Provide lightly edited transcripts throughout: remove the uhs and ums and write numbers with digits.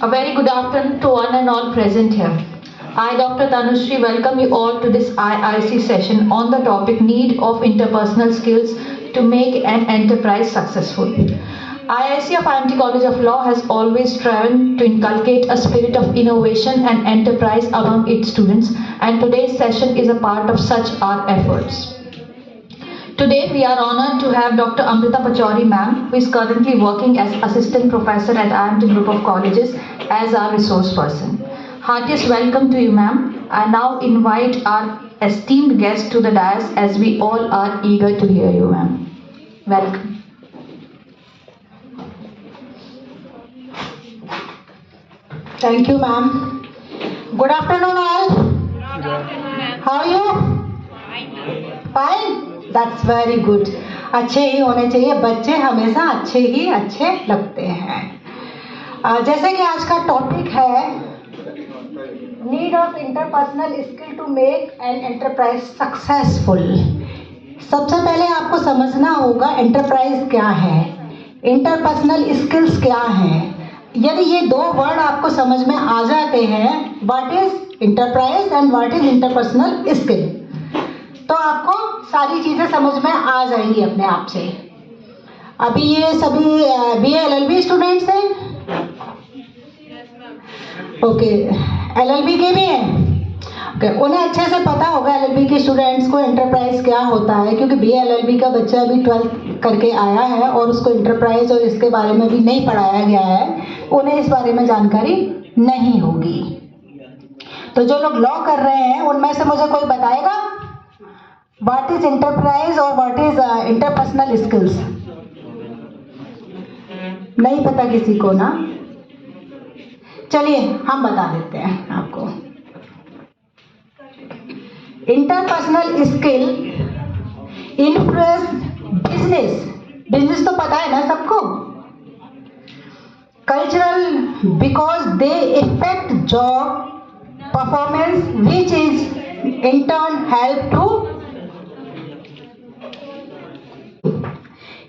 A very good afternoon to one and all present here. I, Dr. Tanushree, welcome you all to this IIC session on the topic Need of Interpersonal Skills to Make an Enterprise Successful. IIC of IMT College of Law has always striven to inculcate a spirit of innovation and enterprise among its students, and today's session is a part of such our efforts. Today we are honored to have Dr. Amrita Pachauri ma'am, who is currently working as Assistant Professor at IMT Group of Colleges as our resource person. Heartiest welcome to you ma'am. I now invite our esteemed guest to the dais as we all are eager to hear you ma'am. Welcome. Thank you ma'am. Good afternoon all. Good afternoon. How are you? Fine. That's very good. अच्छे ही होने चाहिए, बच्चे हमेशा अच्छे लगते हैं। जैसे कि आज का टॉपिक है need of interpersonal skill to make an enterprise successful. सबसे पहले आपको समझना होगा एंटरप्राइज क्या है, इंटरपर्सनल स्किल्स क्या हैं। यदि ये दो वर्ड आपको समझ में आ जाते हैं, what is enterprise and what is interpersonal skill, तो आपको सारी चीज़ें समझ में आ जाएंगी अपने आप से। अभी ये सभी BA LLB स्टूडेंट्स हैं? ओके, LLB के भी हैं? ओके, उन्हें अच्छे से पता होगा LLB के स्टूडेंट्स को एंटरप्राइज क्या होता है, क्योंकि BA LLB का बच्चा अभी 12th करके आया है और उसको एंटरप्राइज और इसके बारे में भी नहीं पढ़ाया गया है, उन्हें इस बारे में जानकारी नहीं होगी। तो जो लोग लॉ कर रहे हैं उनमें से मुझे कोई बताएगा व्हाट इज एंटरप्राइज और व्हाट इज इंटरपर्सनल स्किल्स? नहीं पता किसी को ना? चलिए हम बता देते हैं आपको। इंटरपर्सनल स्किल इन्फ्लुएंस बिजनेस तो पता है ना सबको, cultural because they effect job performance which is in turn help to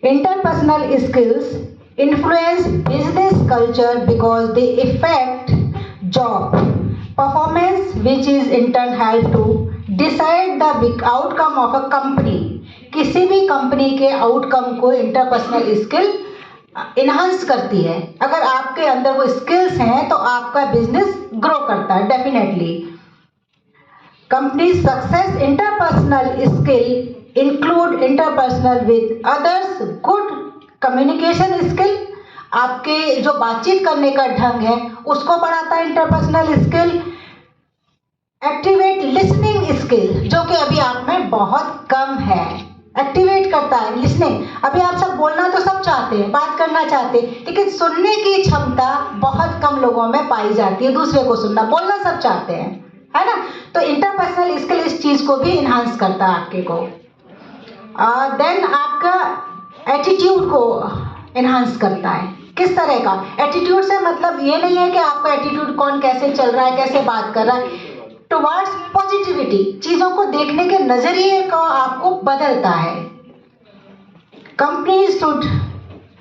interpersonal skills influence business culture because they affect job performance which is in turn help to decide the outcome of a company। किसी भी company के outcome को interpersonal skill enhance करती है। अगर आपके अंदर वो स्किल्स हैं तो आपका बिजनेस ग्रो करता है definitely. Company success interpersonal skill include interpersonal with others, good communication skill, आपके जो बातचीत करने का ढंग है उसको बढ़ाता है interpersonal skill. Activate listening skill, जो कि अभी आप में बहुत कम है, एक्टिवेट करता है लिसनिंग। अभी आप सब बोलना तो सब चाहते हैं, बात करना चाहते हैं, लेकिन सुनने की क्षमता बहुत कम लोगों में पाई जाती है। दूसरे को सुनना, बोलना सब चाहते हैं, है ना? तो इंटरपर्सनल स्किल इस चीज को भी इन्हांस करता है आपके को। देन आपका एटीट्यूड को इन्हांस करता है। किस तरह का एटीट्यूड? से मतलब ये नहीं है कि आपका एटीट्यूड कौन कैसे चल रहा है, कैसे बात कर रहा है, टुवर्ड्स पॉजिटिविटी, चीजों को देखने के नजरिए को आपको बदलता है। Companies should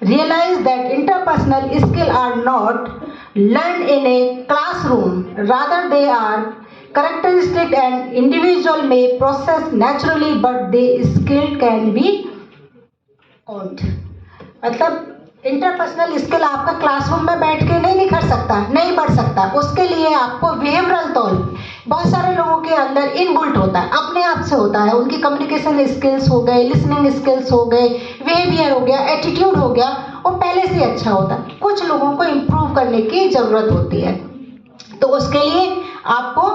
realise that interpersonal skill are not learn in a classroom, rather they are characteristic and individual may process naturally but the skill can be honed। मतलब इंटरपर्सनल स्किल आपका क्लासरूम में बैठ के नहीं निखर सकता, नहीं बढ़ सकता। उसके लिए आपको बिहेवियरल तौर बहुत सारे लोगों के अंदर इनबिल्ट होता है, अपने आप से होता है। उनकी कम्युनिकेशन स्किल्स हो गए, लिसनिंग स्किल्स हो गए, बिहेवियर हो गया, एटीट्यूड हो गया, वो पहले से अच्छा होता है। कुछ लोगों को इम्प्रूव करने की जरूरत होती है, तो उसके लिए आपको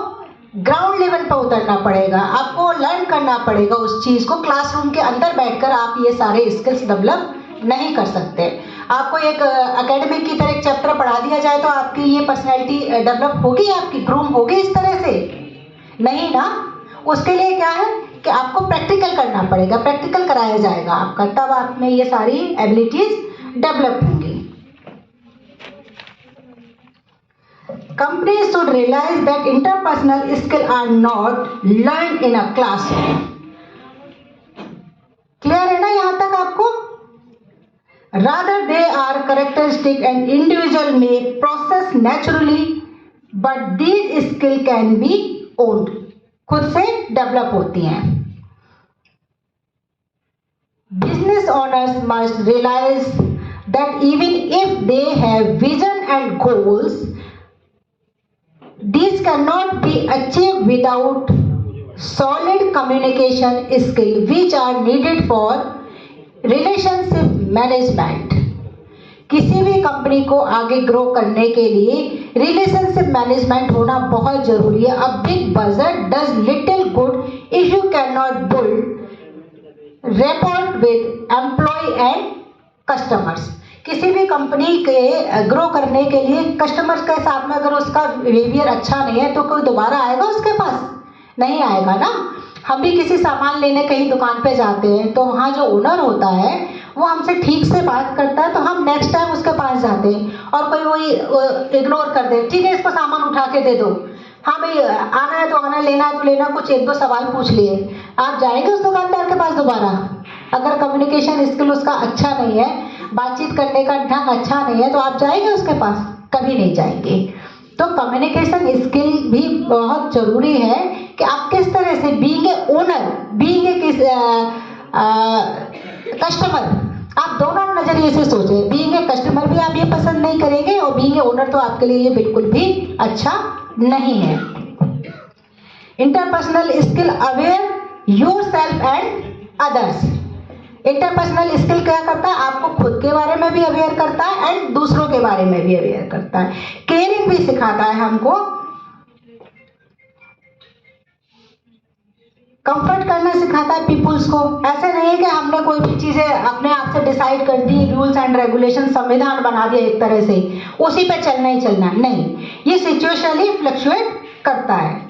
ग्राउंड लेवल पर उतरना पड़ेगा, आपको लर्न करना पड़ेगा उस चीज़ को। क्लासरूम के अंदर बैठकर आप ये सारे स्किल्स डेवलप नहीं कर सकते। आपको एक एकेडमिक की तरह एक चैप्टर पढ़ा दिया जाए तो आपकी ये पर्सनैलिटी डेवलप होगी, आपकी ग्रूम होगी इस तरह से? नहीं ना। उसके लिए क्या है कि आपको प्रैक्टिकल करना पड़ेगा, प्रैक्टिकल कराया जाएगा आपका, तब आप में ये सारी एबिलिटीज डेवलप होंगी। Companies should realize that interpersonal skills are not learned in a classroom। Clear है ना यहाँ तक आपको? Rather, they are characteristic and individual may process naturally, but these skill can be owned. खुद से डेवलप होती हैं. Business owners must realize that even if they have vision and goals, these cannot be achieved without solid communication skills which are needed for relationship management. किसी भी company को आगे grow करने के लिए रिलेशनशिप मैनेजमेंट होना बहुत जरूरी है. A big budget does little good if you cannot build rapport with employee and customers. किसी भी कंपनी के ग्रो करने के लिए कस्टमर्स के साथ में अगर उसका बिहेवियर अच्छा नहीं है तो कोई दोबारा आएगा उसके पास? नहीं आएगा ना. हम भी किसी सामान लेने कहीं दुकान पे जाते हैं तो वहाँ जो ओनर होता है वो हमसे ठीक से बात करता है तो हम नेक्स्ट टाइम उसके पास जाते हैं. और कोई वही इग्नोर कर दे, ठीक है इसको सामान उठा के दे दो, हाँ भाई आना है तो आना, लेना है तो लेना, कुछ एक दो सवाल पूछ लिए, आप जाएंगे उस दुकानदार के पास दोबारा? अगर कम्युनिकेशन स्किल उसका अच्छा नहीं है, बातचीट करने का ढंग अच्छा नहीं है तो आप जाएंगे उसके पास? कभी नहीं जाएंगे. तो कम्युनिकेशन स्किल भी बहुत जरूरी है कि आप किस तरह से being a owner, being a customer, आप दोनों नजरिए से सोचें. बीइंग ए कस्टमर भी आप ये पसंद नहीं करेंगे और बीइंग ए ओनर तो आपके लिए ये बिल्कुल भी अच्छा नहीं है. Interpersonal skill aware yourself and others. Interpersonal skill क्या करता है? आपको खुद के बारे में भी अवेयर करता है एंड दूसरों के बारे में भी अवेयर करता है. केयरिंग भी सिखाता है हमको. कंफर्ट करना सिखाता है पीपुल्स को. ऐसे नहीं है कि हमने कोई भी चीजें अपने आप से डिसाइड कर दी, रूल्स एंड रेगुलेशन संविधान बना दिया एक तरह से, उसी पे चलना ही चलना है. नहीं, ये सिचुएशनली फ्लक्चुएट करता है.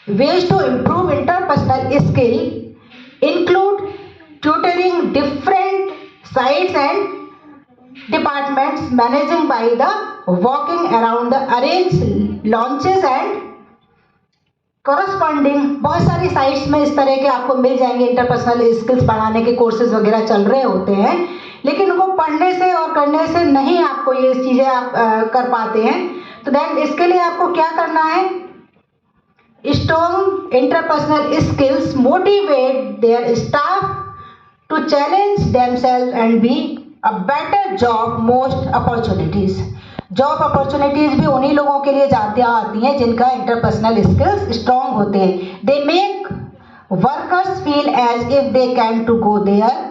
Ways to improve interpersonal skill include tutoring different sites and departments, managing by the walking around the arranged launches and corresponding. बहुत सारी साइट्स में इस तरह के आपको मिल जाएंगे इंटरपर्सनल स्किल्स बढ़ाने के कोर्सेज वगैरह चल रहे होते हैं, लेकिन उनको पढ़ने से और करने से नहीं आपको ये चीजें आप कर पाते हैं. तो देन इसके लिए आपको क्या करना है? Strong interpersonal skills motivate their staff to challenge themselves and be a better job. Most opportunities, job opportunities भी उन्हीं लोगों के लिए जाती आती हैं जिनका इंटरपर्सनल स्किल्स स्ट्रांग होते हैं. They make workers feel as if they can to go their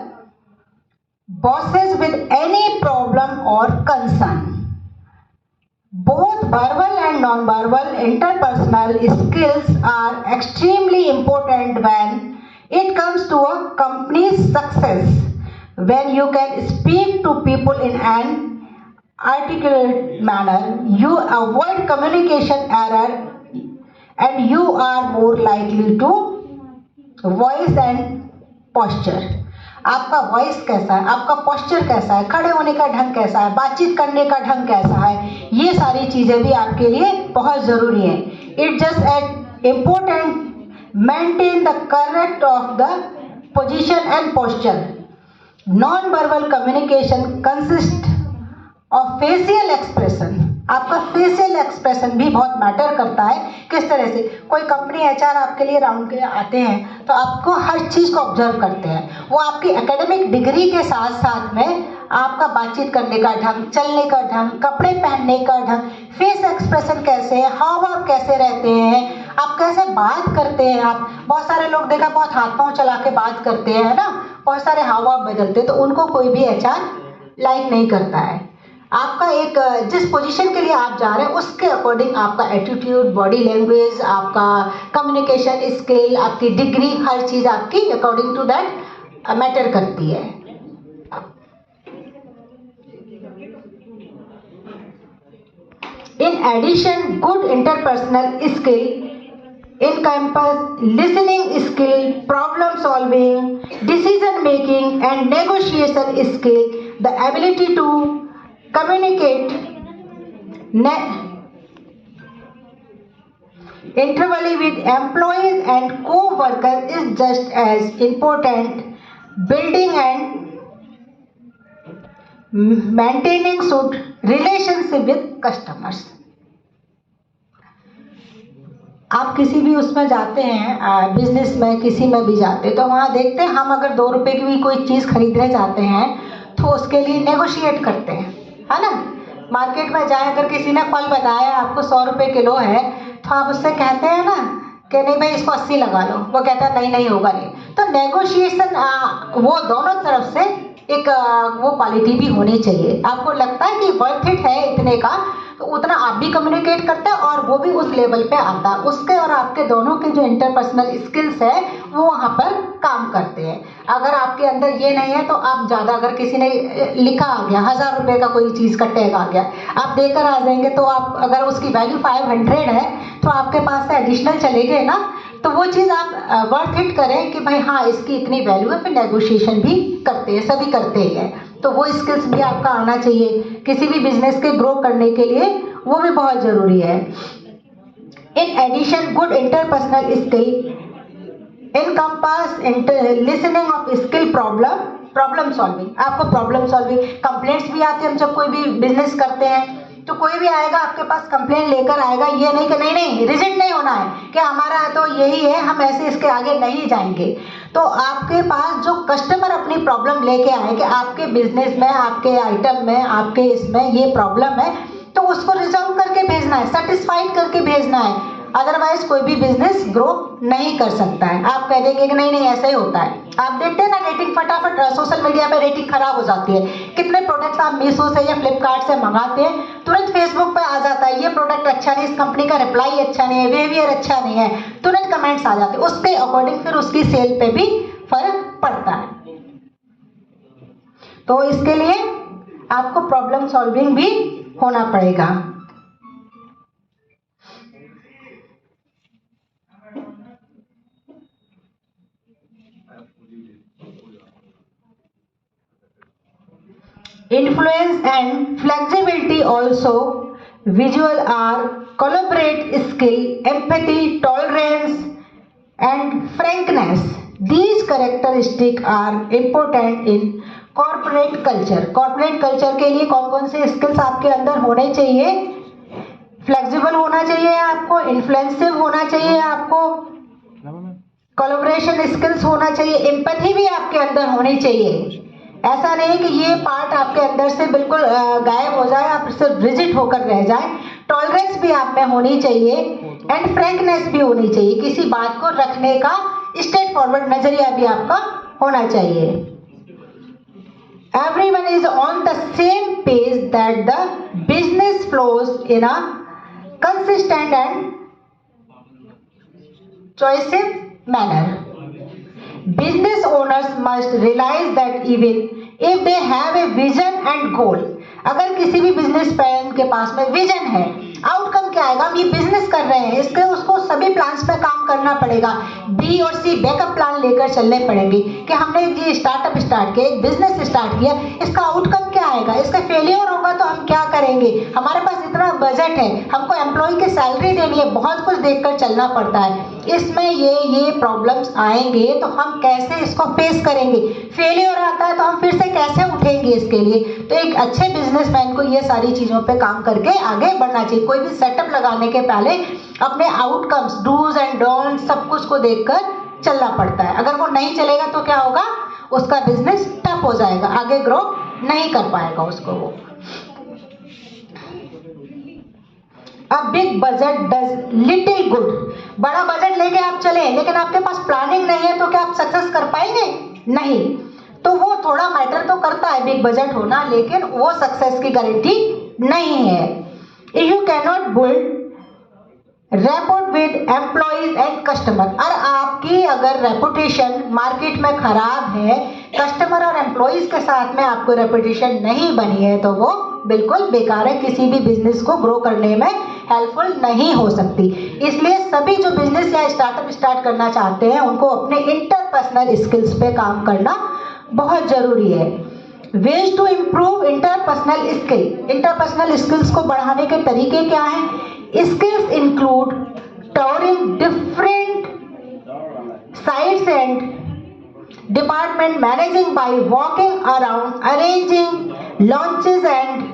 bosses with any problem और concern. Both verbal and non-verbal interpersonal skills are extremely important when it comes to a company's success. When you can speak to people in an articulate manner, you avoid communication error and you are more likely to voice and posture. आपका voice कैसा है, आपका posture कैसा है, खड़े होने का ढंग कैसा है, बातचीत करने का ढंग कैसा है, ये सारी चीजें भी आपके लिए बहुत जरूरी है. It just at important maintain the correct of the position and posture. Non verbal communication consist of facial expression. आपका फेशियल एक्सप्रेशन भी बहुत मैटर करता है. किस तरह से कोई कंपनी एचआर आपके लिए राउंड के आते हैं तो आपको हर चीज़ को ऑब्जर्व करते हैं. वो आपकी एकेडमिक डिग्री के साथ साथ में आपका बातचीत करने का ढंग, चलने का ढंग, कपड़े पहनने का ढंग, फेस एक्सप्रेशन कैसे है, हाव भाव कैसे रहते हैं, आप कैसे बात करते हैं. आप बहुत सारे लोग देखा बहुत हाथ पांव चला के बात करते हैं ना, बहुत सारे हाव भाव बदलते हैं, तो उनको कोई भी एचआर लाइक नहीं करता है. आपका एक जिस पोजीशन के लिए आप जा रहे हैं उसके अकॉर्डिंग आपका एटीट्यूड, बॉडी लैंग्वेज, आपका कम्युनिकेशन स्किल, आपकी डिग्री, हर चीज़ आपकी अकॉर्डिंग टू दैट मैटर करती है. In addition, good interpersonal skill encompass listening skill, problem solving, decision making and negotiation skill, the ability to communicate intervally with employees and co-workers is just as important building and maintaining good relationship with customers. आप किसी भी उसमें जाते हैं, business में किसी में भी जाते हैं, तो वहाँ देखते हैं हम अगर 2 रुपए की भी कोई चीज़ खरीदने जाते हैं तो उसके लिए नेगोशिएट करते हैं, है ना। मार्केट में जाए, अगर किसी ने फल बताया आपको 100 रुपए किलो है, तो आप उससे कहते हैं ना कि नहीं भाई इसको 80 लगा लो, वो कहता है नहीं नहीं होगा नहीं। तो नेगोशिएशन वो दोनों तरफ से एक वो क्वालिटी भी होनी चाहिए। आपको लगता है कि वर्थ इट है इतने का, तो उतना आप भी कम्युनिकेट करते हैं और वो भी उस लेवल पे आता है। उसके और आपके दोनों के जो इंटरपर्सनल स्किल्स है वो वहाँ पर काम करते हैं। अगर आपके अंदर ये नहीं है तो आप ज़्यादा, अगर किसी ने लिखा आ गया 1000 रुपये का कोई चीज़ का टैग आ गया, आप देकर आ जाएंगे, तो आप अगर उसकी वैल्यू 500 है तो आपके पास से एडिशनल चले गए ना, तो वो चीज़ आप वर्थ इट करें कि भाई हाँ इसकी इतनी वैल्यू है, फिर नेगोशिएशन भी करते हैं, सभी करते ही हैं। तो वो स्किल्स भी आपका आना चाहिए किसी भी बिजनेस के ग्रो करने के लिए, वो भी बहुत ज़रूरी है। In addition good interpersonal skill encompass listening of skill problem solving. आपको प्रॉब्लम सॉल्विंग, कंप्लेंट्स भी आते हैं। हम जब कोई भी बिजनेस करते हैं तो कोई भी आएगा आपके पास कंप्लेंट लेकर आएगा, ये नहीं कि नहीं रिजेक्ट नहीं होना है कि हमारा तो यही है, हम ऐसे इसके आगे नहीं जाएंगे। तो आपके पास जो कस्टमर अपनी प्रॉब्लम लेके आए कि आपके बिजनेस में, आपके आइटम में, आपके इसमें ये प्रॉब्लम है, तो उसको रिजॉल्व करके भेजना है, सेटिस्फाइड करके भेजना है। अदरवाइज कोई भी बिजनेस ग्रो नहीं कर सकता है। आप कह देंगे कि नहीं ऐसा ही होता है। आप देखते हैं ना रेटिंग फटाफट सोशल मीडिया पे रेटिंग खराब हो जाती है। कितने प्रोडक्ट्स आप मीशो से या फ्लिपकार्ट से मंगाते हैं, तुरंत फेसबुक पे आ जाता है ये प्रोडक्ट अच्छा नहीं, इस कंपनी का रिप्लाई अच्छा नहीं है, बिहेवियर अच्छा नहीं है, तुरंत कमेंट्स आ जाते हैं। उसके अकॉर्डिंग फिर उसकी सेल पे भी फर्क पड़ता है। तो इसके लिए आपको प्रॉब्लम सॉल्विंग भी होना पड़ेगा। Influence and flexibility also. Visual are collaborate skill, empathy, tolerance and frankness. These characteristics are important in corporate culture. Corporate culture के लिए कौन कौन से skills आपके अंदर होने चाहिए? Flexible होना चाहिए आपको, influensive होना चाहिए आपको, collaboration skills होना चाहिए, empathy भी आपके अंदर होनी चाहिए। ऐसा नहीं कि ये पार्ट आपके अंदर से बिल्कुल गायब हो जाए, आप सिर्फ रिजिड होकर रह जाए। टॉलरेंस भी आप में होनी चाहिए एंड फ्रैंकनेस भी होनी चाहिए। किसी बात को रखने का स्ट्रेट फॉरवर्ड नजरिया भी आपका होना चाहिए। Everyone is on the same page that the business flows in a consistent and cohesive manner. Business owners must realize that even if they have a vision and goal, अगर किसी भी business man के पास में vision है, outcome क्या आएगा, हम ये बिजनेस कर रहे हैं, इसके उसको सभी प्लान्स पे काम करना पड़ेगा। बी और सी बैकअप प्लान लेकर चलने पड़ेंगे कि हमने ये स्टार्टअप स्टार्ट किया, एक बिजनेस स्टार्ट किया, इसका आउटकम क्या आएगा, इसका फेलियर होगा तो हम क्या करेंगे, हमारे पास इतना बजट है, हमको एम्प्लॉय की सैलरी देनी है, बहुत कुछ देखकर चलना पड़ता है, इसमें ये प्रॉब्लम्स आएंगे तो हम कैसे इसको फेस करेंगे, फेलियर आता है तो हम फिर से कैसे उठेंगे इसके लिए। तो एक अच्छे बिजनेसमैन को ये सारी चीज़ों पे काम करके आगे बढ़ना चाहिए। कोई भी सेटअप लगाने के पहले अपने आउटकम्स, डूज एंड डोंट सब कुछ को देखकर चलना पड़ता है। अगर वो नहीं चलेगा तो क्या होगा, उसका बिजनेस टफ हो जाएगा, आगे ग्रो नहीं कर पाएगा उसको वो। A big budget does little good. बड़ा बजट लेके आप चले लेकिन आपके पास प्लानिंग नहीं है तो क्या आप सक्सेस कर पाएंगे, नहीं। तो वो थोड़ा मैटर तो करता है बिग बजट होना, लेकिन वो सक्सेस की गारंटी नहीं है। If you cannot build rapport with employees and customer, और आपकी अगर रेपुटेशन मार्केट में खराब है, कस्टमर और एम्प्लॉइज के साथ में आपको रेपुटेशन नहीं बनी है, तो वो बिल्कुल बेकार है, किसी भी बिजनेस को ग्रो करने में हेल्पफुल नहीं हो सकती। इसलिए सभी जो बिजनेस या स्टार्टअप स्टार्ट करना चाहते हैं उनको अपने इंटरपर्सनल स्किल्स पे काम करना बहुत जरूरी है। Ways to improve interpersonal skill, interpersonal skills को बढ़ाने के तरीके क्या हैं? Skills include touring different sides and department managing by walking around, arranging launches and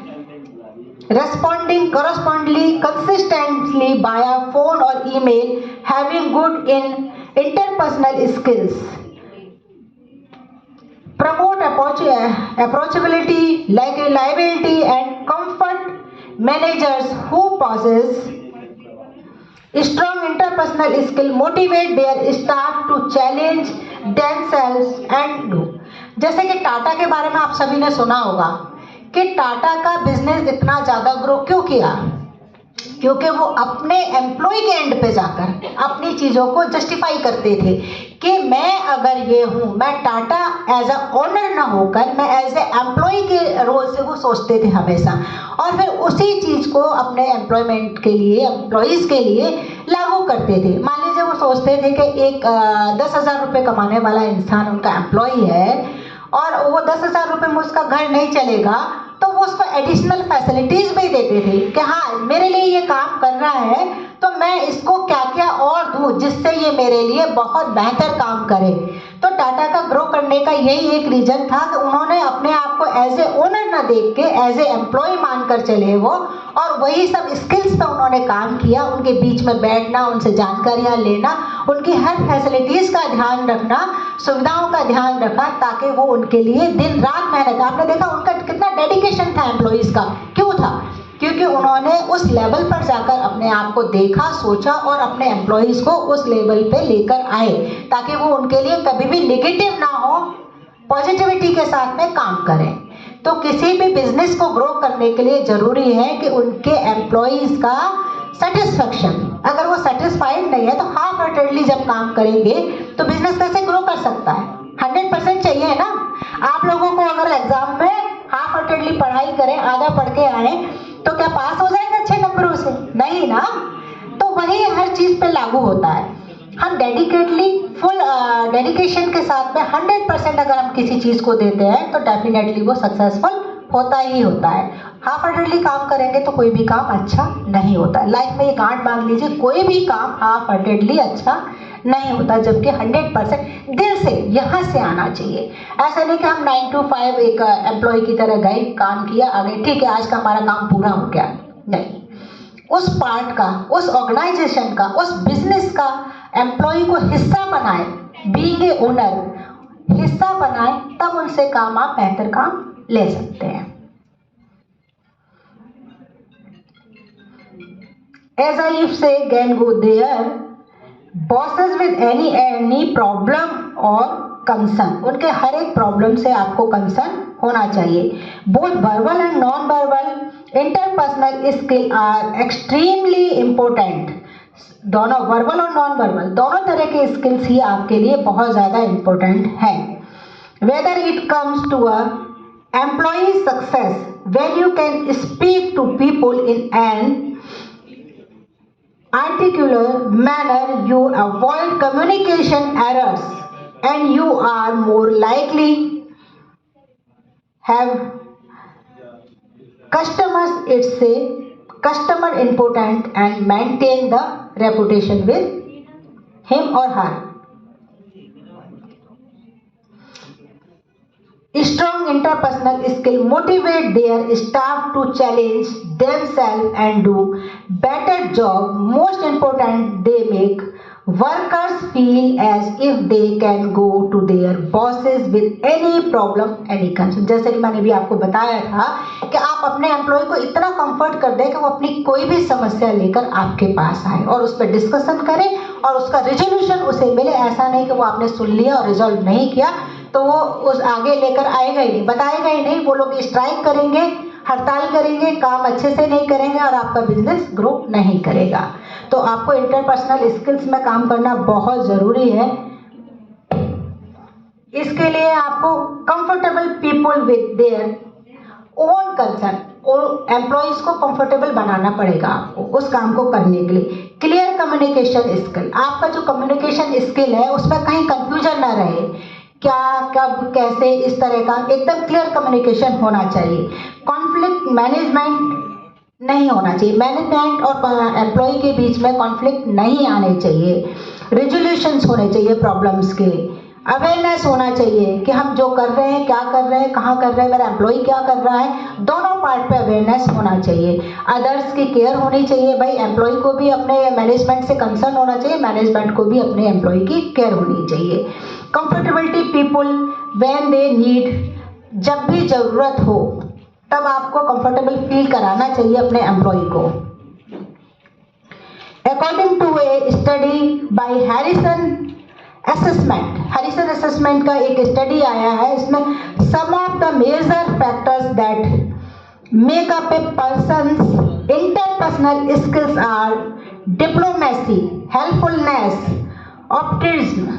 responding correspondingly consistently via phone or email, having good in interpersonal skills, promote approachability, reliability and comfort, managers who possess strong interpersonal skill motivate their staff to challenge themselves and do। जैसे कि टाटा के बारे में आप सभी ने सुना होगा कि टाटा का बिजनेस इतना ज्यादा ग्रो क्यों किया, क्योंकि वो अपने एम्प्लॉय के एंड पे जाकर अपनी चीजों को जस्टिफाई करते थे कि मैं अगर ये हूँ, मैं टाटा एज अ ओनर ना होकर मैं एज ए एम्प्लॉय के रोल से वो सोचते थे हमेशा, और फिर उसी चीज को अपने एम्प्लॉयमेंट के लिए, एम्प्लॉयज के लिए लागू करते थे। मान लीजिए वो सोचते थे कि एक 10,000 रुपये कमाने वाला इंसान उनका एम्प्लॉय है और वो 10,000 रुपये में उसका घर नहीं चलेगा, तो वो उसको एडिशनल फैसिलिटीज भी देते थे कि हाँ मेरे लिए ये काम कर रहा है तो मैं इसको क्या क्या और दूँ जिससे ये मेरे लिए बहुत बेहतर काम करे। तो टाटा का ग्रो करने का यही एक रीजन था कि उन्होंने अपने आप को एज ए ओनर ना देख के एज ए एम्प्लॉय मानकर चले वो, और वही सब स्किल्स पे उन्होंने काम किया, उनके बीच में बैठना, उनसे जानकारियाँ लेना, उनकी हर फैसिलिटीज का ध्यान रखना, सुविधाओं का ध्यान रखा, ताकि वो उनके लिए दिन रात मेहनत। आपने देखा उनका कितना डेडिकेशन था एम्प्लॉयज का, क्यों था? क्योंकि उन्होंने उस लेवल पर जाकर अपने आप को देखा, सोचा और अपने एम्प्लॉयज को उस लेवल पे लेकर आए ताकि वो उनके लिए कभी भी नेगेटिव ना हो, पॉजिटिविटी के साथ में काम करें। तो किसी भी बिजनेस को ग्रो करने के लिए जरूरी है कि उनके एम्प्लॉयज का सेटिस्फेक्शन, अगर वो सेटिस्फाइड नहीं है तो हाफ हार्टेडली जब काम करेंगे तो बिजनेस कैसे ग्रो कर सकता है? 100% चाहिए है ना। आप लोगों को अगर एग्जाम में हाफ हार्टेडली पढ़ाई करें, आधा पढ़ के आए, तो क्या पास हो जाएंगे अच्छे नंबरों से? नहीं ना। तो वही हर चीज पे लागू होता है। हम डेडिकेटली फुल डेडिकेशन के साथ में 100% अगर हम किसी चीज को देते हैं तो डेफिनेटली वो सक्सेसफुल होता ही होता है। हाफ हार्टेडली काम करेंगे तो कोई भी काम अच्छा नहीं होता। लाइफ में ये गांठ बांध लीजिए, कोई भी काम हाफ हार्टेडली अच्छा नहीं होता, जबकि 100% दिल से यहाँ से आना चाहिए। ऐसा नहीं कि हम 9 to 5 एक एम्प्लॉय की तरह गए, काम किया, आ गए, ठीक है आज का हमारा काम पूरा हो गया। नहीं, उस पार्ट का, उस ऑर्गेनाइजेशन का, उस बिजनेस का एम्प्लॉय को हिस्सा बनाए, बीइंग ए ओनर हिस्सा बनाए, तब उनसे काम आप बेहतर काम ले सकते हैं। As I say, can go there. Bosses with any problem or concern, उनके हर एक प्रॉब्लम से आपको कंसर्न होना चाहिए। Both verbal and non verbal interpersonal skill are extremely important. दोनों वर्बल और नॉन वर्बल दोनों तरह के स्किल्स ही आपके लिए बहुत ज़्यादा इम्पोर्टेंट है। Whether it comes to a employee success, when you can speak to people in an articulate manner, you avoid communication errors and you are more likely have customers, it's a customer important and maintain the reputation with him or her. Strong interpersonal skill motivate their staff to challenge themselves and do better job. Most important, they make workers feel as if they can go to their bosses with any problem, any concern. जैसे कि मैंने भी आपको बताया था कि आप अपने एम्प्लॉय को इतना कंफर्ट कर दें कि वो अपनी कोई भी समस्या लेकर आपके पास आए और उस पर डिस्कशन करें और उसका रिजोल्यूशन उसे मिले। ऐसा नहीं कि वो आपने सुन लिया और रिजॉल्व नहीं किया तो वो उस आगे लेकर आएगा ही नहीं, बताएगा ही नहीं। वो लोग स्ट्राइक करेंगे, हड़ताल करेंगे, काम अच्छे से नहीं करेंगे और आपका बिजनेस ग्रो नहीं करेगा। तो आपको इंटरपर्सनल स्किल्स में काम करना बहुत ज़रूरी है। इसके लिए आपको comfortable people with their own concern, और एम्प्लॉयज को कंफर्टेबल बनाना पड़ेगा आपको उस काम को करने के लिए। क्लियर कम्युनिकेशन स्किल, आपका जो कम्युनिकेशन स्किल है उसमें कहीं कंफ्यूजन ना रहे, क्या कब कैसे, इस तरह का एकदम क्लियर कम्युनिकेशन होना चाहिए। कॉन्फ्लिक्ट मैनेजमेंट नहीं होना चाहिए, मैनेजमेंट और एम्प्लॉय के बीच में कॉन्फ्लिक्ट नहीं आने चाहिए। रिजोल्यूशंस होने चाहिए प्रॉब्लम्स के, अवेयरनेस होना चाहिए कि हम जो कर रहे हैं, क्या कर रहे हैं, कहाँ कर रहे हैं, मेरा एम्प्लॉय क्या कर रहा है, दोनों पार्ट पे अवेयरनेस होना चाहिए। अदर्स की केयर होनी चाहिए, भाई एम्प्लॉय को भी अपने मैनेजमेंट से कंसर्न होना चाहिए, मैनेजमेंट को भी अपने एम्प्लॉय की केयर होनी चाहिए। Comfortability people when they need, जब भी ज़रूरत हो तब आपको कंफर्टेबल फील कराना चाहिए अपने एम्प्लॉय को। According to a study by Harrison assessment का एक स्टडी आया है, इसमें some of the major factors that make up a person's interpersonal skills are diplomacy, helpfulness, optimism,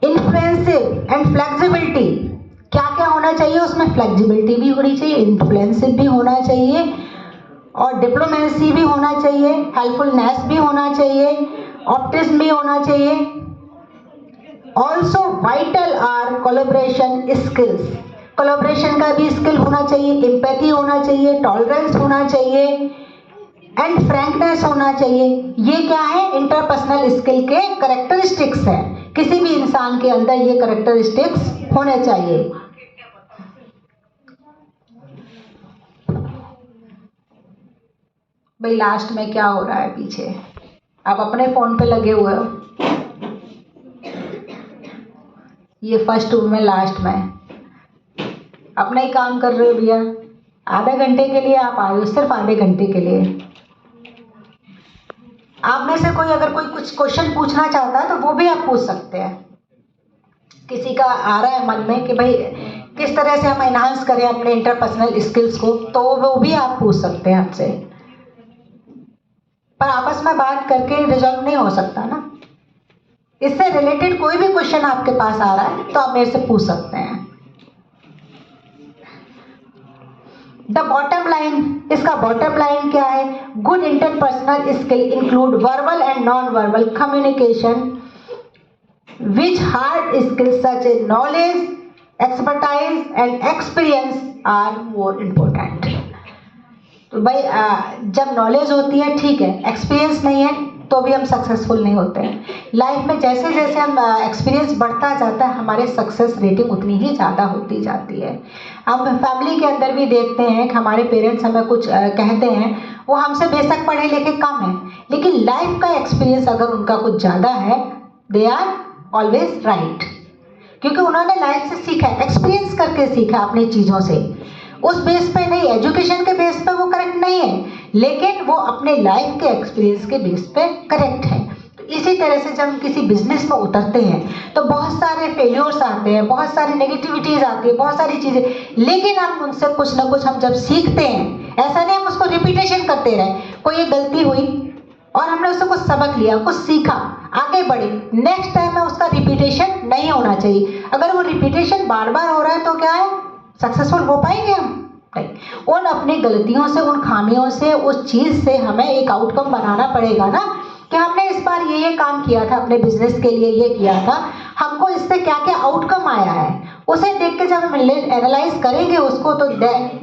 influencive and flexibility. क्या क्या होना चाहिए उसमें? फ्लेक्सिबिलिटी भी होनी चाहिए, इन्फ्लुएंसिव भी होना चाहिए और डिप्लोमेसी भी होना चाहिए, हेल्पफुलनेस भी होना चाहिए, ऑप्टिमिज्म भी होना चाहिए। Also vital are collaboration skills, collaboration का भी स्किल होना चाहिए, एम्पैथी होना चाहिए, टॉलरेंस होना चाहिए एंड फ्रैंकनेस होना चाहिए। ये क्या है? इंटरपर्सनल स्किल के कैरेक्टरिस्टिक्स है, किसी भी इंसान के अंदर ये कैरेक्टरिस्टिक्स होने चाहिए। भाई लास्ट में क्या हो रहा है पीछे? आप अपने फोन पे लगे हुए हो, ये फर्स्ट रूम में लास्ट में अपना ही काम कर रहे हो भैया। आधे घंटे के लिए आप आए हो, सिर्फ आधे घंटे के लिए। आप में से कोई अगर कोई कुछ क्वेश्चन पूछना चाहता है तो वो भी आप पूछ सकते हैं। किसी का आ रहा है मन में कि भाई किस तरह से हम एनहांस करें अपने इंटरपर्सनल स्किल्स को, तो वो भी आप पूछ सकते हैं हमसे। पर आपस में बात करके रिजॉल्व नहीं हो सकता ना। इससे रिलेटेड कोई भी क्वेश्चन आपके पास आ रहा है तो आप मेरे से पूछ सकते हैं। द बॉटम लाइन, इसका बॉटम लाइन क्या है? Good interpersonal skill include verbal and non verbal communication which hard skills such as knowledge, expertise and experience are more important। तो भाई जब नॉलेज होती है ठीक है, एक्सपीरियंस नहीं है तो भी हम सक्सेसफुल नहीं होते हैं। लाइफ में जैसे जैसे हम एक्सपीरियंस बढ़ता जाता है हमारे सक्सेस रेटिंग उतनी ही ज़्यादा होती जाती है। हम फैमिली के अंदर भी देखते हैं कि हमारे पेरेंट्स हमें कुछ कहते हैं, वो हमसे बेशक पढ़े लिखे कम हैं, लेकिन लाइफ का एक्सपीरियंस अगर उनका कुछ ज़्यादा है, दे आर ऑलवेज राइट, क्योंकि उन्होंने लाइफ से सीखा है, एक्सपीरियंस करके सीखा अपनी चीज़ों से। उस बेस पे नहीं, एजुकेशन के बेस पे वो करेक्ट नहीं है, लेकिन वो अपने लाइफ के एक्सपीरियंस के बेस पे करेक्ट है। तो इसी तरह से जब हम किसी बिजनेस में उतरते हैं तो बहुत सारे फेल्योर्स आते हैं, बहुत सारी नेगेटिविटीज आती है, बहुत सारी चीज़ें, लेकिन हम उनसे कुछ ना कुछ हम जब सीखते हैं, ऐसा नहीं हम उसको रिपीटेशन करते रहे। कोई एक गलती हुई और हमने उससे कुछ सबक लिया, कुछ सीखा, आगे बढ़े, नेक्स्ट टाइम में उसका रिपीटेशन नहीं होना चाहिए। अगर वो रिपीटेशन बार बार हो रहा है तो क्या है, सक्सेसफुल हो पाएंगे हम? नहीं। उन अपनी गलतियों से, उन खामियों से, उस चीज़ से हमें एक आउटकम बनाना पड़ेगा ना, कि हमने इस बार ये काम किया था, अपने बिजनेस के लिए ये किया था, हमको इससे क्या क्या आउटकम आया है, उसे देख के जब हम एनालाइज करेंगे उसको, तो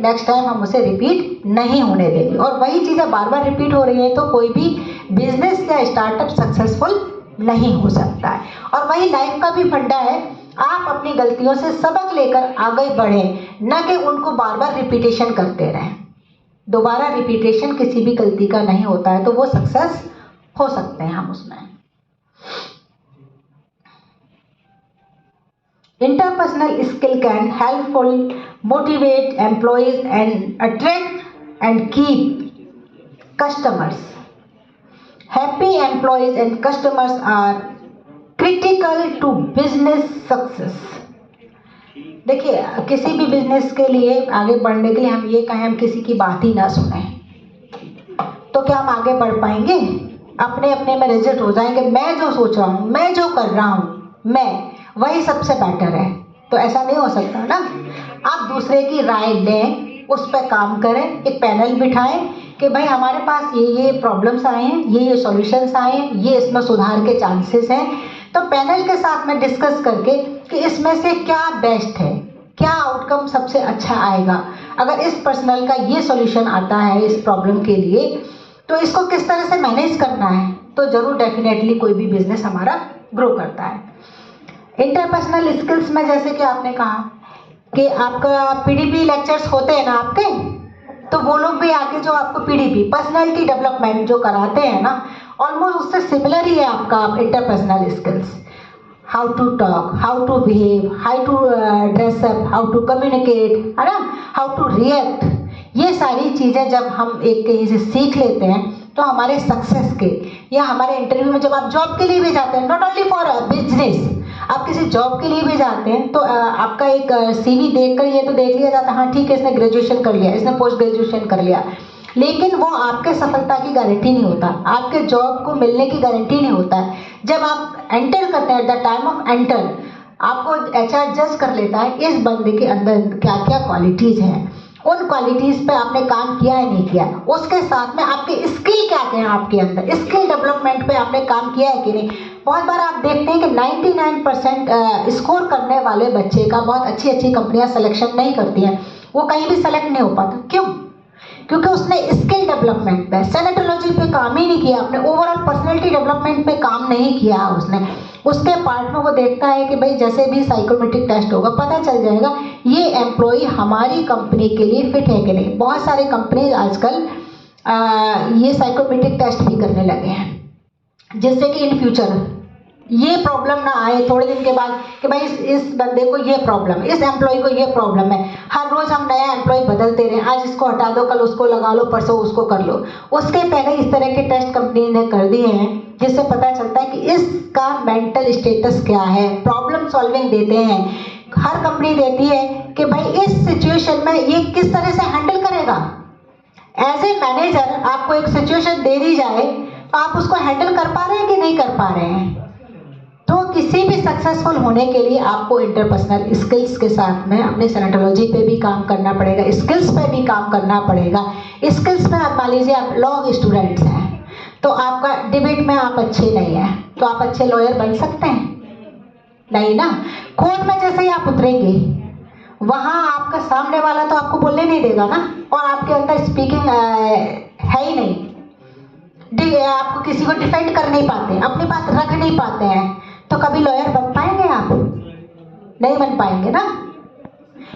नेक्स्ट टाइम हम उसे रिपीट नहीं होने देंगे। और वही चीज़ें बार बार रिपीट हो रही है तो कोई भी बिजनेस या स्टार्टअप सक्सेसफुल नहीं हो सकता है। और वही लाइफ का भी फंडा है, आप अपनी गलतियों से सबक लेकर आगे बढ़ें, न कि उनको बार बार रिपीटेशन करते रहें। दोबारा रिपीटेशन किसी भी गलती का नहीं होता है, तो वो सक्सेस हो सकते हैं हम उसमें। Interpersonal skill can helpful motivate employees and attract and keep customers. Happy employees and customers are critical to business success। देखिए, किसी भी बिजनेस के लिए आगे बढ़ने के लिए हम ये कहें हम किसी की बात ही ना सुने तो क्या हम आगे बढ़ पाएंगे? अपने अपने में रिजिड हो जाएंगे। मैं जो सोच रहा हूँ, मैं जो कर रहा हूँ, मैं वही सबसे बेटर है, तो ऐसा नहीं हो सकता ना। आप दूसरे की राय लें, उस पर काम करें, एक पैनल बिठाएं कि भाई हमारे पास ये प्रॉब्लम्स आए हैं, ये सॉल्यूशंस आए हैं, ये इसमें सुधार के चांसेस हैं। तो पैनल के साथ में डिस्कस करके कि इसमें से क्या बेस्ट है, क्या आउटकम सबसे अच्छा आएगा। अगर इस पर्सनल का ये सॉल्यूशन आता है इस प्रॉब्लम के लिए, तो इसको किस तरह से मैनेज करना है, तो ज़रूर डेफिनेटली कोई भी बिजनेस हमारा ग्रो करता है। इंटरपर्सनल स्किल्स में जैसे कि आपने कहा कि आपका पीडीपी लेक्चर्स होते हैं ना आपके, तो वो लोग भी आके जो आपको पीडीपी पर्सनैलिटी डेवलपमेंट जो कराते हैं ना, ऑलमोस्ट उससे सिमिलर ही है आपका interpersonal skills. How to talk, how to behave, how to dress up, how to communicate, है ना, हाउ टू रिएक्ट। ये सारी चीज़ें जब हम एक कहीं से सीख लेते हैं तो हमारे सक्सेस के या हमारे इंटरव्यू में जब आप जॉब के लिए भी जाते हैं, नॉट ओनली फॉर बिजनेस, आप किसी जॉब के लिए भी जाते हैं तो आपका एक सीवी देखकर ये तो देख लिया जाता है, हाँ ठीक है इसने ग्रेजुएशन कर लिया, इसने पोस्ट ग्रेजुएशन कर लिया, लेकिन वो आपके सफलता की गारंटी नहीं होता, आपके जॉब को मिलने की गारंटी नहीं होता है। जब आप एंटर करते हैं, at the time of enter, आपको एचआर जज कर लेता है इस बंदे के अंदर क्या क्या क्वालिटीज़ हैं, उन क्वालिटीज़ पे आपने काम किया है नहीं किया, उसके साथ में आपके स्किल क्या क्या हैं, आपके अंदर स्किल डेवलपमेंट पे आपने काम किया है कि नहीं। बहुत बार आप देखते हैं कि 99% स्कोर करने वाले बच्चे का बहुत अच्छी अच्छी कंपनियां सिलेक्शन नहीं करती हैं, वो कहीं भी सेलेक्ट नहीं हो पाता। क्यों? क्योंकि उसने स्किल डेवलपमेंट पे, सैनिटोलॉजी पे काम ही नहीं किया, अपने ओवरऑल पर्सनैलिटी डेवलपमेंट पे काम नहीं किया उसने। उसके पार्ट में वो देखता है कि भाई जैसे भी साइकोमेट्रिक टेस्ट होगा पता चल जाएगा ये एम्प्लॉय हमारी कंपनी के लिए फिट है कि नहीं। बहुत सारे कंपनी आजकल ये साइकोमेट्रिक टेस्ट भी करने लगे हैं, जिससे कि इन फ्यूचर ये प्रॉब्लम ना आए थोड़े दिन के बाद कि भाई इस बंदे को ये प्रॉब्लम, इस एम्प्लॉय को ये प्रॉब्लम है। हर रोज हम नया एम्प्लॉय बदलते रहे, आज इसको हटा दो, कल उसको लगा लो, परसों उसको कर लो। उसके पहले इस तरह के टेस्ट कंपनी ने कर दिए हैं जिससे पता चलता है कि इसका मेंटल स्टेटस क्या है, प्रॉब्लम सॉल्विंग देते हैं। हर कंपनी देती है कि भाई इस सिचुएशन में ये किस तरह से हैंडल करेगा। एज ए मैनेजर आपको एक सिचुएशन दे दी जाए तो आप उसको हैंडल कर पा रहे हैं कि नहीं कर पा रहे हैं। तो किसी भी सक्सेसफुल होने के लिए आपको इंटरपर्सनल स्किल्स के साथ में अपने सैनिटोलॉजी पे भी काम करना पड़ेगा, स्किल्स पे भी काम करना पड़ेगा। स्किल्स में आप मान लीजिए आप लॉ स्टूडेंट्स हैं तो आपका डिबेट में आप अच्छे नहीं हैं तो आप अच्छे लॉयर बन सकते हैं? नहीं ना। कोर्ट में जैसे ही आप उतरेंगे वहाँ आपका सामने वाला तो आपको बोलने नहीं देगा ना, और आपके अंदर स्पीकिंग है ही नहीं, आपको किसी को डिफेंड कर नहीं पाते, अपनी बात रख नहीं पाते हैं, तो कभी लॉयर बन पाएंगे आप? नहीं बन पाएंगे ना।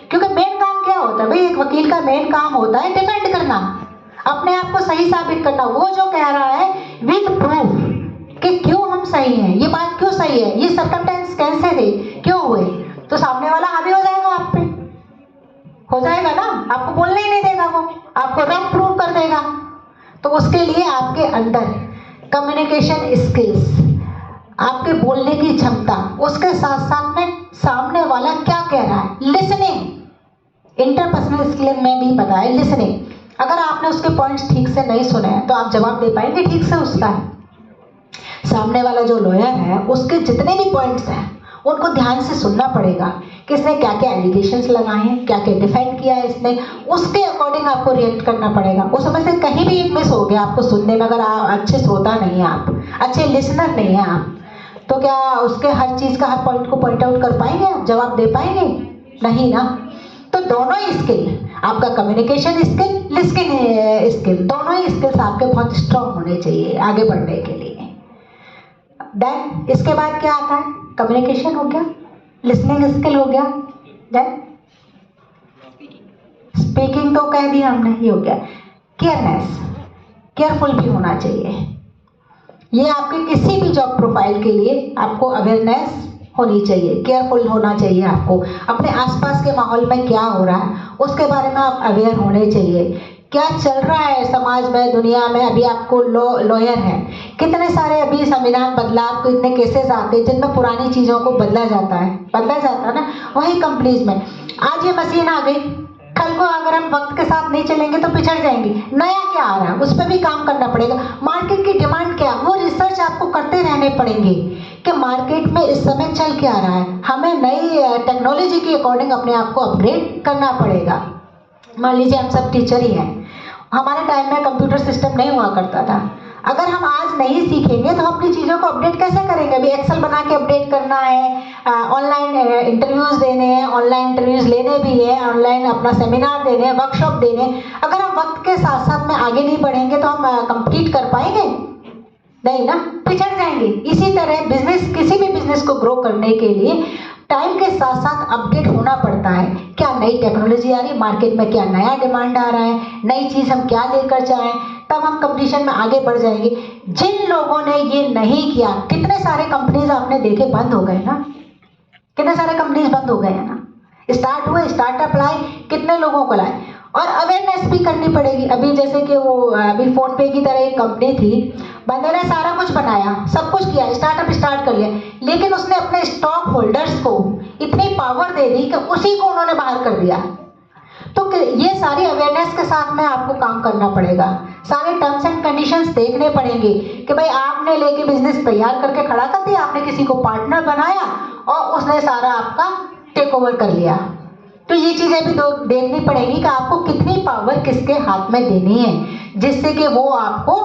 क्योंकि मेन काम क्या होता है भाई, एक वकील का मेन काम होता है डिफेंड करना, अपने आप को सही साबित करना। वो जो कह रहा है विद प्रूफ कि क्यों हम सही हैं, ये बात क्यों सही है, ये सर्कमस्टेंस कैसे थे, क्यों हुए, तो सामने वाला हावी हो जाएगा आप पे, हो जाएगा ना, आपको बोलने ही नहीं देगा, वो आपको रफ प्रूव कर देगा। तो उसके लिए आपके अंदर कम्युनिकेशन स्किल्स, आपके बोलने की क्षमता, उसके साथ साथ में सामने वाला क्या कह रहा है, लिसनिंग। इंटरपर्सनल स्किल में भी पता है लिसनिंग। अगर आपने उसके पॉइंट्स ठीक से नहीं सुने हैं तो आप जवाब दे पाएंगे ठीक से उसका? सामने वाला जो लॉयर है उसके जितने भी पॉइंट्स हैं उनको ध्यान से सुनना पड़ेगा कि इसने क्या क्या एलिगेशंस लगाए हैं, क्या क्या डिफेंड किया है इसने, उसके अकॉर्डिंग आपको रिएक्ट करना पड़ेगा। उसमें से कहीं भी एक मिस हो गया आपको सुनने में, अगर आप अच्छे श्रोता नहीं है, आप अच्छे लिसनर नहीं है आप, तो क्या उसके हर चीज़ का हर पॉइंट को पॉइंट आउट कर पाएंगे, आप जवाब दे पाएंगे? नहीं ना। तो दोनों ही स्किल, आपका कम्युनिकेशन स्किल, लिसनिंग स्किल, दोनों ही स्किल्स आपके बहुत स्ट्रांग होने चाहिए आगे बढ़ने के लिए। देन इसके बाद क्या आता है? कम्युनिकेशन हो गया, लिसनिंग स्किल हो गया, देन स्पीकिंग तो कह दिया हमने, ये हो गया। केयरनेस, केयरफुल भी होना चाहिए। ये आपके किसी भी जॉब प्रोफाइल के लिए आपको अवेयरनेस होनी चाहिए, केयरफुल होना चाहिए। आपको अपने आसपास के माहौल में क्या हो रहा है उसके बारे में आप अवेयर होने चाहिए। क्या चल रहा है समाज में, दुनिया में? अभी आपको लॉयर है, कितने सारे अभी संविधान बदलाव को इतने केसेस आते हैं जिनमें पुरानी चीज़ों को बदला जाता है ना। वही कंपनीज में आज ये मशीन आ गई, कल को अगर हम वक्त के साथ नहीं चलेंगे तो पिछड़ जाएंगे। नया क्या आ रहा है उस पर भी काम करना पड़ेगा। मार्केट की डिमांड क्या, वो रिसर्च आपको करते रहने पड़ेंगे कि मार्केट में इस समय चल क्या रहा है। हमें नई टेक्नोलॉजी के अकॉर्डिंग अपने आप को अपग्रेड करना पड़ेगा। मान लीजिए हम सब टीचर ही हैं, हमारे टाइम में कंप्यूटर सिस्टम नहीं हुआ करता था। अगर हम आज नहीं सीखेंगे तो अपनी चीज़ों को अपडेट कैसे करेंगे? अभी एक्सेल बना के अपडेट करना है, ऑनलाइन इंटरव्यूज़ देने हैं, ऑनलाइन इंटरव्यूज़ लेने भी है, ऑनलाइन अपना सेमिनार देने हैं, वर्कशॉप देने हैं। अगर हम वक्त के साथ साथ में आगे नहीं बढ़ेंगे तो हम कंप्लीट कर पाएंगे? नहीं ना, पिछड़ जाएंगे। इसी तरह बिजनेस, किसी भी बिजनेस को ग्रो करने के लिए टाइम के साथ साथ अपडेट होना पड़ता है। क्या नई टेक्नोलॉजी आ रही है मार्केट में, क्या नया डिमांड आ रहा है, नई चीज हम क्या लेकर जाएं, तब हम कंपटीशन में आगे बढ़ जाएंगे। जिन लोगों ने ये नहीं किया, कितने सारे कंपनीज आपने देखे बंद हो गए ना, कितने सारे कंपनीज बंद हो गए हैं ना। स्टार्ट हुए, स्टार्टअप लाए, कितने लोगों को लाए। और अवेयरनेस भी करनी पड़ेगी। अभी जैसे कि वो अभी फोन पे की तरह एक कंपनी थी, बंदे ने सारा कुछ बनाया, सब कुछ किया, स्टार्टअप स्टार्ट कर लिया, लेकिन उसने अपने स्टॉक होल्डर्स को इतनी पावर दे दी कि उसी को उन्होंने बाहर कर दिया। तो ये सारी अवेयरनेस के साथ में आपको काम करना पड़ेगा। सारे टर्म्स एंड कंडीशंस देखने पड़ेंगे कि भाई आपने लेके बिजनेस तैयार करके खड़ा कर दिया, आपने किसी को पार्टनर बनाया और उसने सारा आपका टेक ओवर कर लिया। तो ये चीजें भी देखनी पड़ेगी कि आपको कितनी पावर किसके हाथ में देनी है, जिससे कि वो आपको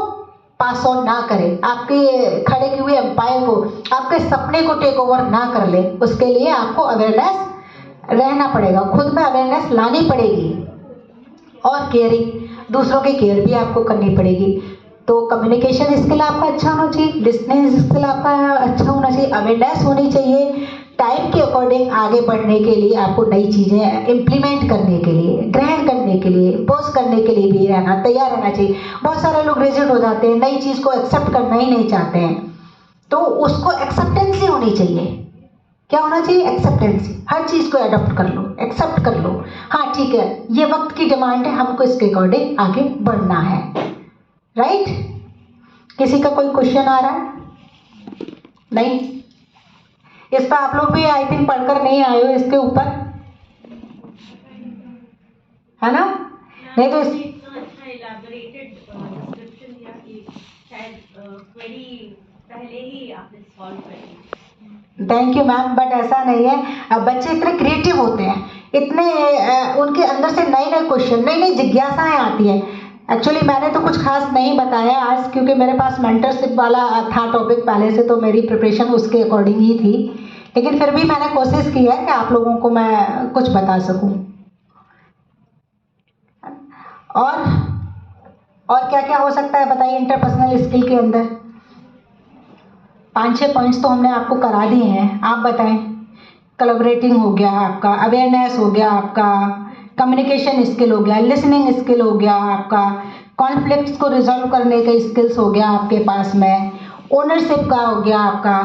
पास ऑन ना करे, आपके खड़े किए हुए एम्पायर को, आपके सपने को टेक ओवर ना कर ले। उसके लिए आपको अवेयरनेस रहना पड़ेगा, खुद में अवेयरनेस लानी पड़ेगी। और केयरिंग, दूसरों की केयर भी आपको करनी पड़ेगी। तो कम्युनिकेशन स्किल आपका अच्छा होना चाहिए, लिसनिंग स्किल आपका अच्छा होना चाहिए, अवेयरनेस होनी चाहिए। टाइम के अकॉर्डिंग आगे बढ़ने के लिए आपको नई चीज़ें इम्प्लीमेंट करने के लिए, ग्रहण करने के लिए, इम्पोज करने के लिए भी रहना तैयार रहना चाहिए। बहुत सारे लोग रिजिड हो जाते हैं, नई चीज़ को एक्सेप्ट करना ही नहीं चाहते हैं, तो उसको एक्सेप्टेंसी होनी चाहिए। क्या होना चाहिए? एक्सेप्टेंसी। हर चीज़ को अडॉप्ट कर लो, एक्सेप्ट कर लो। हाँ ठीक है, ये वक्त की डिमांड है, हमको इसके अकॉर्डिंग आगे बढ़ना है। राइट? किसी का कोई क्वेश्चन आ रहा है? नहीं? इस पर आप लोग भी आई थिंक पढ़कर नहीं आए हो इसके ऊपर, है ना? नहीं तो अच्छा इलैबोरेटेड डिस्क्रिप्शन दिया कि शायद क्वेरी पहले ही आपने सॉल्व कर दी। थैंक यू मैम, बट ऐसा नहीं है। अब बच्चे इतने क्रिएटिव होते हैं, इतने उनके अंदर से नए नए क्वेश्चन, नई नई जिज्ञासाएं आती हैं। एक्चुअली मैंने तो कुछ खास नहीं बताया आज, क्योंकि मेरे पास मेंटरशिप वाला था टॉपिक पहले से, तो मेरी प्रिपरेशन उसके अकॉर्डिंग ही थी। लेकिन फिर भी मैंने कोशिश की है कि आप लोगों को मैं कुछ बता सकूं। और क्या क्या हो सकता है बताइए इंटरपर्सनल स्किल के अंदर? 5-6 पॉइंट्स तो हमने आपको करा दिए हैं, आप बताएं। कोलैबोरेटिंग हो गया आपका, अवेयरनेस हो गया आपका, कम्युनिकेशन स्किल हो गया, लिसनिंग स्किल हो गया आपका, कॉन्फ्लिक्ट्स को रिजॉल्व करने के स्किल्स हो गया आपके पास में, ओनरशिप का हो गया आपका,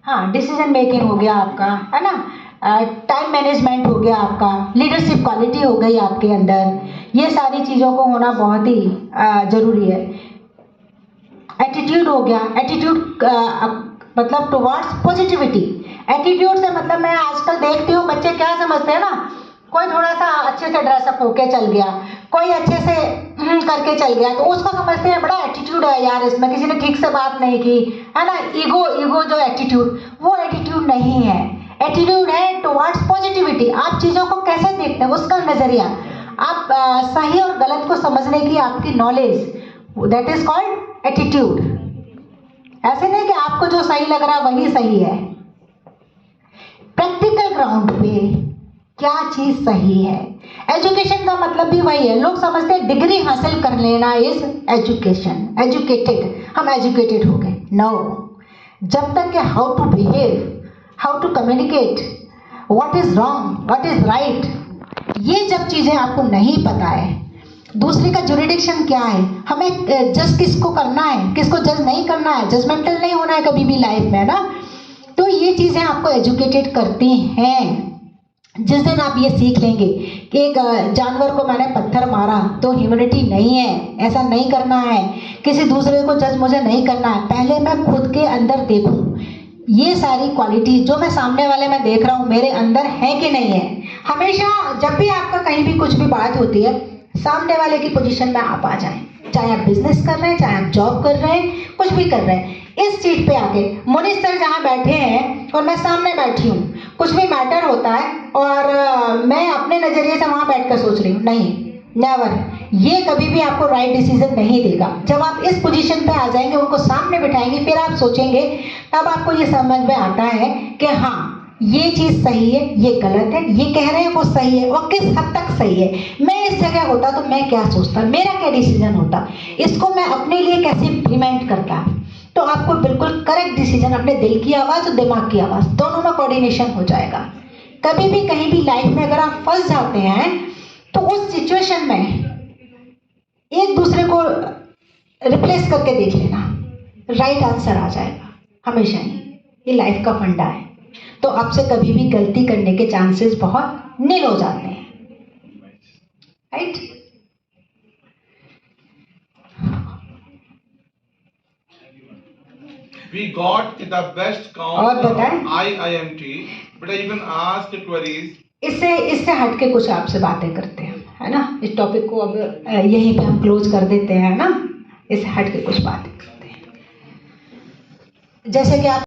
हाँ डिसीजन मेकिंग हो गया आपका, है ना, टाइम मैनेजमेंट हो गया आपका, लीडरशिप क्वालिटी हो गई आपके अंदर। ये सारी चीज़ों को होना बहुत ही ज़रूरी है। एटीट्यूड हो गया, एटीट्यूड मतलब टुवर्ड्स पॉजिटिविटी। एटीट्यूड से मतलब मैं आजकल देखती हूँ बच्चे क्या समझते हैं ना, कोई थोड़ा सा अच्छे से ड्रेसअप होके चल गया, कोई अच्छे से करके चल गया, तो उसको समझते हैं बड़ा एटीट्यूड है यार इसमें, किसी ने ठीक से बात नहीं की, है ना, ईगो जो एटीट्यूड, वो एटीट्यूड नहीं है। एटीट्यूड है टुवर्ड्स पॉजिटिविटी। आप चीज़ों को कैसे देखते हैं, उसका नज़रिया, आप सही और गलत को समझने की आपकी knowledge, that is called attitude. ऐसे नहीं कि आपको जो सही लग रहा है वही सही है। प्रैक्टिकल ग्राउंड पे क्या चीज सही है। एजुकेशन का मतलब भी वही है। लोग समझते हैं डिग्री हासिल कर लेना इज एजुकेशन, एजुकेटेड, हम एजुकेटेड हो गए। नो, जब तक कि how to behave, how to communicate, what is wrong, what is right, ये जब चीजें आपको नहीं पता है, दूसरे का जुरिडिक्शन क्या है, हमें जज किसको करना है, किसको जज नहीं करना है, जजमेंटल नहीं होना है कभी भी लाइफ में ना, तो ये चीजें आपको एजुकेटेड करती हैं। जिस दिन आप ये सीख लेंगे कि एक जानवर को मैंने पत्थर मारा तो ह्यूमैनिटी नहीं है, ऐसा नहीं करना है, किसी दूसरे को जज मुझे नहीं करना है, पहले मैं खुद के अंदर देखूं ये सारी क्वालिटी जो मैं सामने वाले में देख रहा हूँ मेरे अंदर है कि नहीं है। हमेशा जब भी आपका कहीं भी कुछ भी बात होती है, सामने वाले की पोजीशन में आप आ जाएं, चाहे आप बिजनेस कर रहे हैं, चाहे आप जॉब कर रहे हैं, कुछ भी कर रहे हैं, इस सीट पे आके मुनीष सर जहाँ बैठे हैं और मैं सामने बैठी हूँ, कुछ भी मैटर होता है और मैं अपने नजरिए से वहाँ बैठ कर सोच रही हूँ, नहीं, नेवर, ये कभी भी आपको राइट डिसीजन नहीं देगा। जब आप इस पोजीशन पे आ जाएंगे, उनको सामने बिठाएंगे, फिर आप सोचेंगे, तब आपको ये समझ में आता है कि हाँ ये चीज़ सही है, ये गलत है, ये कह रहे हैं वो सही है, और किस हद तक सही है, मैं इस जगह होता तो मैं क्या सोचता, मेरा क्या डिसीजन होता, इसको मैं अपने लिए कैसे इम्प्लीमेंट करता। तो आपको बिल्कुल करेक्ट डिसीजन, अपने दिल की आवाज़ और दिमाग की आवाज़ दोनों में कोऑर्डिनेशन हो जाएगा। कभी भी कहीं भी लाइफ में अगर आप फंस जाते हैं तो उस सिचुएशन में एक दूसरे को रिप्लेस करके देख लेना, राइट आंसर आ जाएगा हमेशा ही। ये लाइफ का फंडा है। तो आपसे कभी भी गलती करने के चांसेस बहुत नील हो जाते हैं, right. We got the best और count बताएं? IIMT, but I even asked queries. इससे हट के कुछ आपसे बातें करते हैं, है ना। इस टॉपिक को अब यहीं पे हम क्लोज कर देते हैं ना। इससे हट के कुछ बातें करते हैं, जैसे कि आप